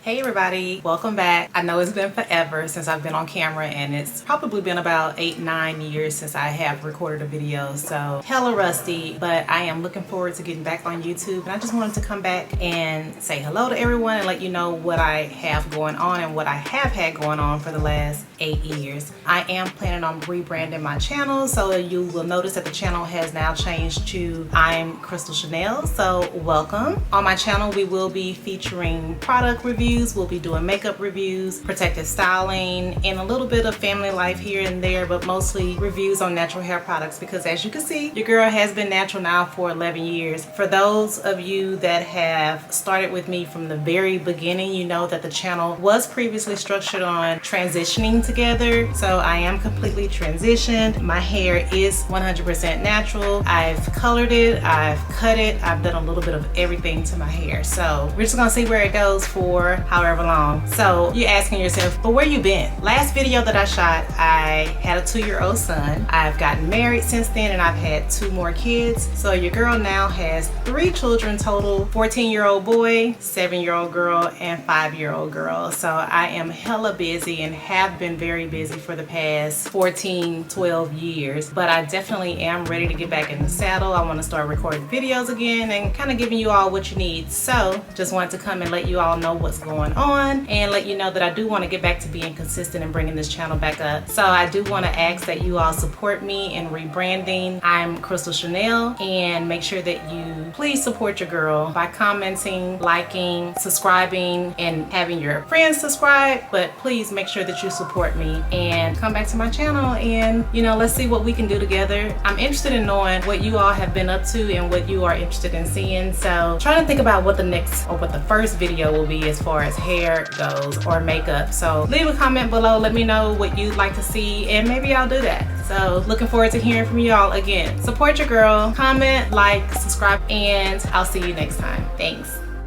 Hey everybody, welcome back. I know it's been forever since I've been on camera, and it's probably been about 8-9 years since I have recorded a video, so hella rusty, but I am looking forward to getting back on YouTube. And I just wanted to come back and say hello to everyone and let you know what I have going on and what I have had going on for the last 8 years. I am planning on rebranding my channel, so you will notice that the channel has now changed to I'm Crystal Chanel, so welcome. On my channel we will be featuring product reviews, we'll be doing makeup reviews, protective styling, and a little bit of family life here and there, but mostly reviews on natural hair products because, as you can see, your girl has been natural now for 11 years. For those of you that have started with me from the very beginning, you know that the channel was previously structured on transitioning together. So I am completely transitioned. My hair is 100% natural. I've colored it, I've cut it, I've done a little bit of everything to my hair. So we're just gonna see where it goes for however long. So you're asking yourself, but where you been? Last video that I shot, I had a 2-year-old son. I've gotten married since then, and I've had 2 more kids. So your girl now has 3 children total: 14-year-old boy, 7-year-old girl, and 5-year-old girl. So I am hella busy and have been very busy for the past 14-12 years, but I definitely am ready to get back in the saddle. I want to start recording videos again and kind of giving you all what you need. So just wanted to come and let you all know what's going on and let you know that I do want to get back to being consistent and bringing this channel back up. So I do want to ask that you all support me in rebranding I'm Crystal Chanel, and make sure that you please support your girl by commenting, liking, subscribing, and having your friends subscribe. But please make sure that you support me and come back to my channel, and let's see what we can do together. I'm interested in knowing what you all have been up to and what you are interested in seeing. So trying to think about what the next or what the first video will be as far as hair goes or makeup. So leave a comment below, let me know what you'd like to see, and maybe I'll do that. So looking forward to hearing from you all. Again, support your girl, comment, like, subscribe, and I'll see you next time. Thanks.